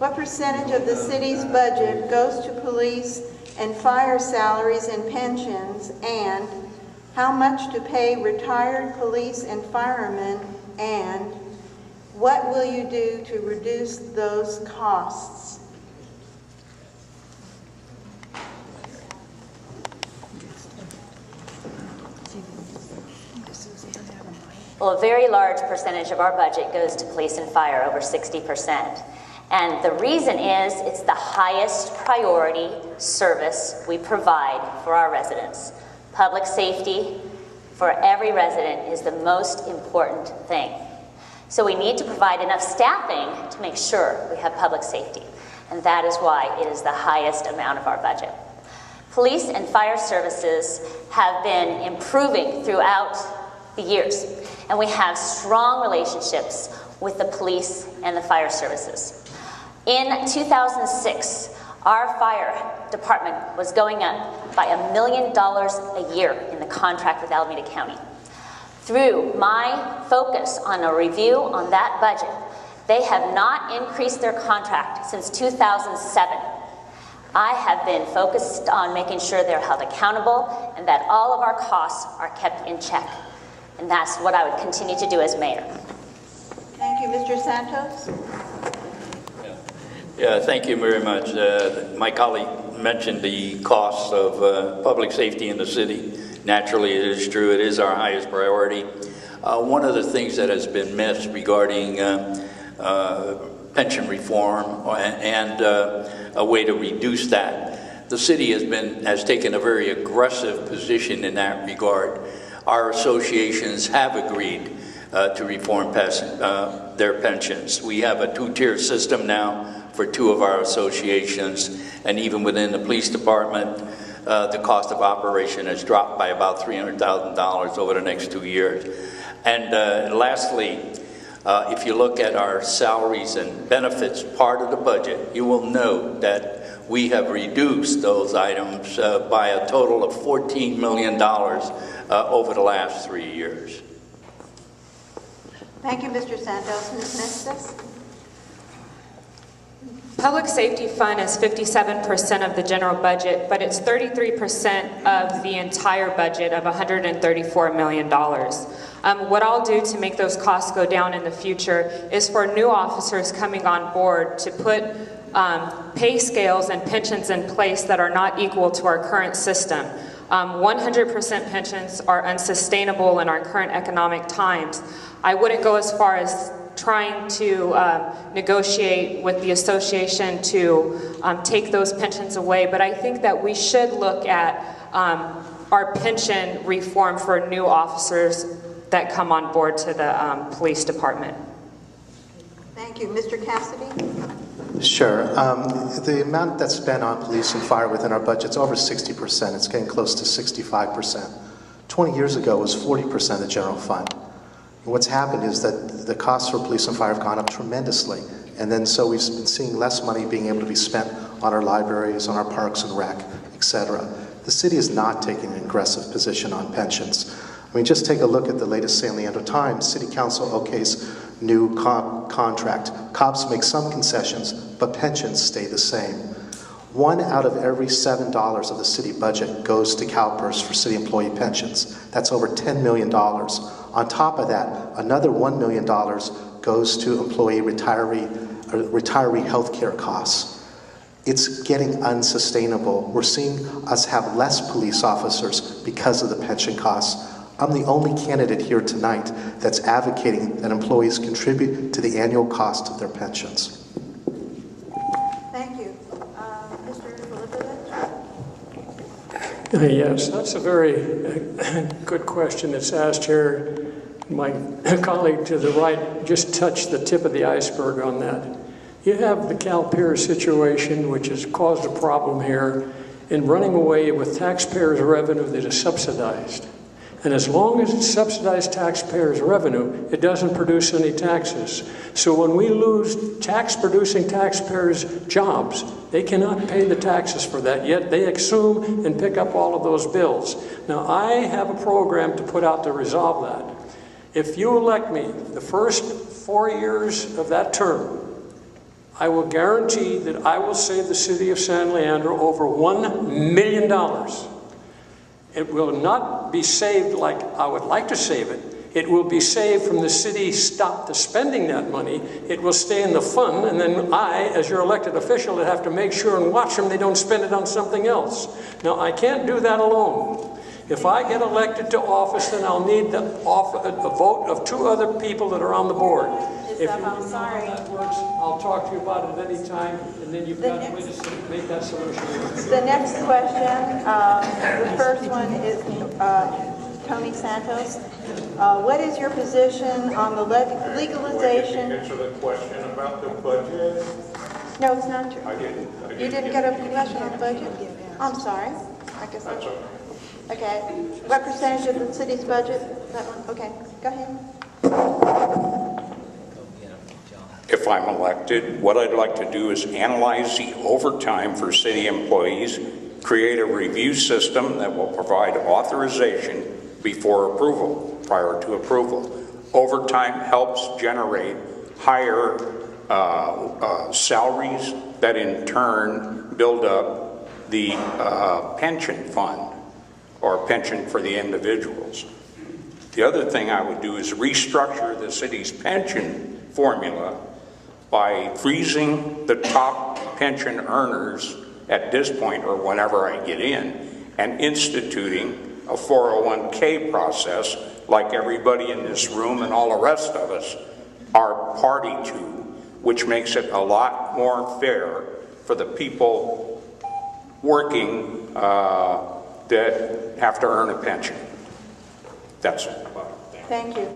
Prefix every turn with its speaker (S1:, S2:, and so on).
S1: What percentage of the city's budget goes to police and fire salaries and pensions, and how much to pay retired police and firemen, and what will you do to reduce those costs?
S2: Well, a very large percentage of our budget goes to police and fire, over 60%. And the reason is it's the highest priority service we provide for our residents. Public safety for every resident is the most important thing. So we need to provide enough staffing to make sure we have public safety. And that is why it is the highest amount of our budget. Police and fire services have been improving throughout the years. And we have strong relationships with the police and the fire services. In 2006, our fire department was going up by $1 million a year in the contract with Alameda County. Through my focus on a review on that budget, they have not increased their contract since 2007. I have been focused on making sure they're held accountable and that all of our costs are kept in check. And that's what I would continue to do as mayor.
S1: Thank you. Mr. Santos?
S3: Yeah, thank you very much. My colleague mentioned the costs of public safety in the city. Naturally, it is true. It is our highest priority. One of the things that has been missed regarding pension reform and a way to reduce that, the city has taken a very aggressive position in that regard. Our associations have agreed to reform their pensions. We have a two-tier system now for two of our associations, and even within the police department, the cost of operation has dropped by about $300,000 over the next 2 years. And lastly, if you look at our salaries and benefits part of the budget, you will note that we have reduced those items by a total of $14 million over the last 3 years.
S1: Thank you, Mr. Santos. Ms. Mestas?
S4: Public safety fund is 57% of the general budget, but it's 33% of the entire budget of $134 million. What I'll do to make those costs go down in the future is for new officers coming on board to put pay scales and pensions in place that are not equal to our current system. 100% pensions are unsustainable in our current economic times. I wouldn't go as far as trying to negotiate with the association to take those pensions away, but I think that we should look at our pension reform for new officers that come on board to the police department.
S1: Thank you. Mr. Cassidy?
S5: Sure. The amount that's spent on police and fire within our budget is over 60%. It's getting close to 65%. 20 years ago, it was 40% of the general fund. What's happened is that the costs for police and fire have gone up tremendously. And then so we've been seeing less money being able to be spent on our libraries, on our parks and rec, etc. The city is not taking an aggressive position on pensions. I mean, just take a look at the latest San Leandro Times. City Council okays new contract. Cops make some concessions, but pensions stay the same. 1 out of every $7 of the city budget goes to CalPERS for city employee pensions. That's over $10 million. On top of that, another $1 million goes to employee retiree health care costs. It's getting unsustainable. We're seeing us have less police officers because of the pension costs. I'm the only candidate here tonight that's advocating that employees contribute to the annual cost of their pensions.
S1: Thank you. Mr. Filipovich?
S6: Yes, that's a very good question that's asked here. My colleague to the right just touched the tip of the iceberg on that. You have the CalPERS situation, which has caused a problem here in running away with taxpayers' revenue that is subsidized. And as long as it's subsidized taxpayers' revenue, it doesn't produce any taxes. So when we lose tax-producing taxpayers' jobs, they cannot pay the taxes for that, yet they assume and pick up all of those bills. Now, I have a program to put out to resolve that. If you elect me, the first 4 years of that term, I will guarantee that I will save the city of San Leandro over $1 million. It will not be saved like I would like to save it. It will be saved from the city stop spending that money. It will stay in the fund, and then I, as your elected official, would have to make sure and watch them they don't spend it on something else. Now, I can't do that alone. If I get elected to office, then I'll need the vote of 2 other people that are on the board. If you
S1: I'm sorry.
S6: know how that works, I'll talk to you about it at any time, and then you've got a way to make that solution work.
S1: The next question, the first one is Tony Santos. What is your position on the legalization?
S7: Answer the question about the budget.
S1: No, it's not true.
S7: I didn't.
S1: You didn't get a question on the budget? I'm sorry. I guess
S7: That's okay.
S1: Okay. What percentage of the city's budget? That one? Okay. Go ahead.
S7: If I'm elected, what I'd like to do is analyze the overtime for city employees, create a review system that will provide authorization before approval, prior to approval. Overtime helps generate higher salaries that in turn build up the pension fund or pension for the individuals. The other thing I would do is restructure the city's pension formula by freezing the top pension earners at this point or whenever I get in, and instituting a 401k process like everybody in this room and all the rest of us are party to, which makes it a lot more fair for the people working that have to earn a pension. That's it.
S1: Thank you.